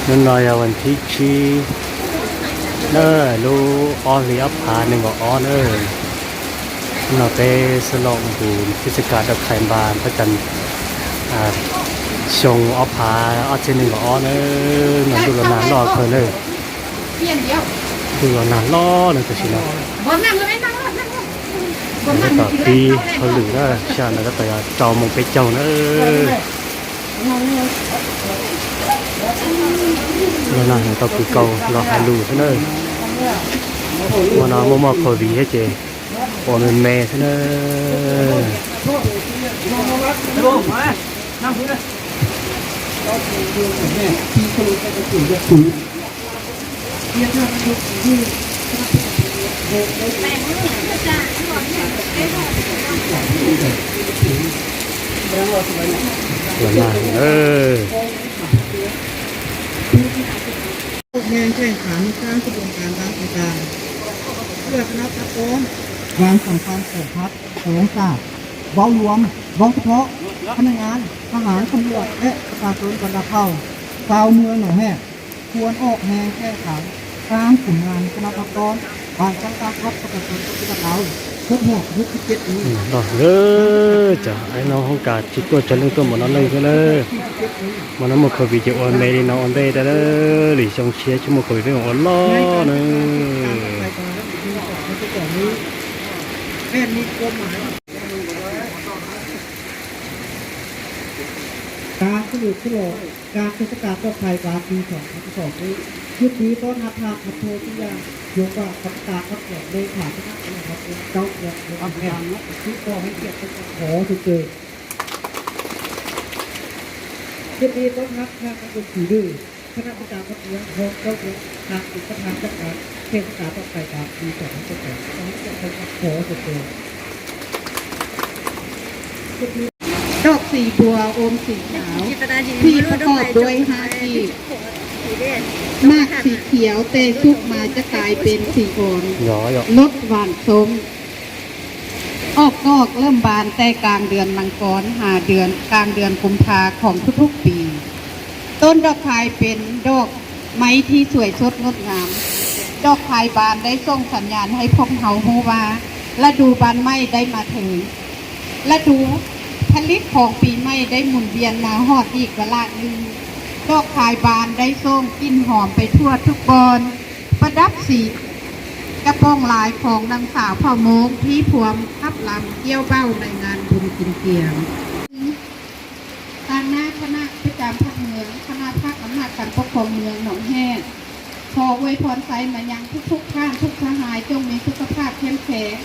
นั่นลอยวันที่ชีเนอลูออนเลียพาหนึ่งก็ออนเราไปสลองดูเทศกาลดอกไข่บานพระจันทร์ชงออพาออเจนึงก็ออนเงินดูแลนานรอเคยเลยเพี้ยนเดียวดูแลนานรอเลยก็ชินะบนนั่งเลยนั่งนั่งแล้วก็ปีเขาหลือนะชาติแล้วก็จอมงไปเจ้าเนเราหน้าเห็นตัวคือเก่าเราหาลูใช่ไหมวันนั้นมั่วๆพอดีให้เจโอนเป็นแม่ใช่ไหมวันนั้นงานแข่งขันสร้างกระบวนการต่างๆเพื่อคณะทัพซ้อมงานสำคัญของพักของศาสตร์เบารวมเบาเฉพาะพนักงานทหารตำรวจและประชาชนกันละเข้าชาวเมืองหนองแหกควรออกแรงแก้ไขตามผลงานคณะทัพซ้อมบางจังการรับประชาชนที่จะเอาทุกหัวทุกเจ็ดนี้ดอกเลยจ้ะไอ้น้องของกาจิตตัวจะเรื่องตัวหมดนั่นเลยก็เลยมันน้ำมันเคยวิจารณ์ไม่ได้น้องอันเดได้เลยหรือช่องเชียร์ชั่วโมงเคยเรื่องอ่อนล้อเนอะแค่นี้ความหมายการสรุปสโลการเทศกาลก็ไทยการปี2022นี้ยุคนี้ก็นับภาพนับโทษทุกอย่างยกว่าประกาศก็เกิดเลขาคณะกรรมการเจ้าเกิดอัพยานที่ขอให้เกียรติขอสุดเกินยุคนี้ก็นับภาพนับโทษถือดื้อคณะกรรมการก็เลี้ยงโทษเจ้าเกิดทางอุปทานจัดการเทศกาลก็ไทยการปี2022ขอให้เกียรติขอสุดเกินดอกสีบัวอมสีขาวที่ประกอบด้วย5กีบมากสีเขียวแต่สุกมาจะกลายเป็นสีอ่อนรสหวานส้มออกดอกเริ่มบานแต่กลางเดือนมังกร5 เดือนกลางเดือนกุมภาของทุกๆปีต้นดอกพายเป็นดอกไม้ที่สวยสดงดงามดอกพายบานได้ส่งสัญญาณให้พวกเขาฮู้ว่าฤดูบานไม้ได้มาถึงฤดูผลิตของปีใหม่ได้หมุนเวียนมาฮอดอีกเวลาหนึ่งดอกพายบานได้ส่งกลิ่นหอมไปทั่วทุกบอนประดับสีกระโปรงลายของนางสาวพ่อโมกที่พวงทับลำเกี่ยวเบ้าในงานบุญกินเกียงทางหน้าคณะประจำภาคเมืองคณะภาคอำนาจการปกครองเมืองหนองแห่ขออวยพรไซมายังทุกท่านทุกสหายจงมีสุขภาพเข้มแข็ง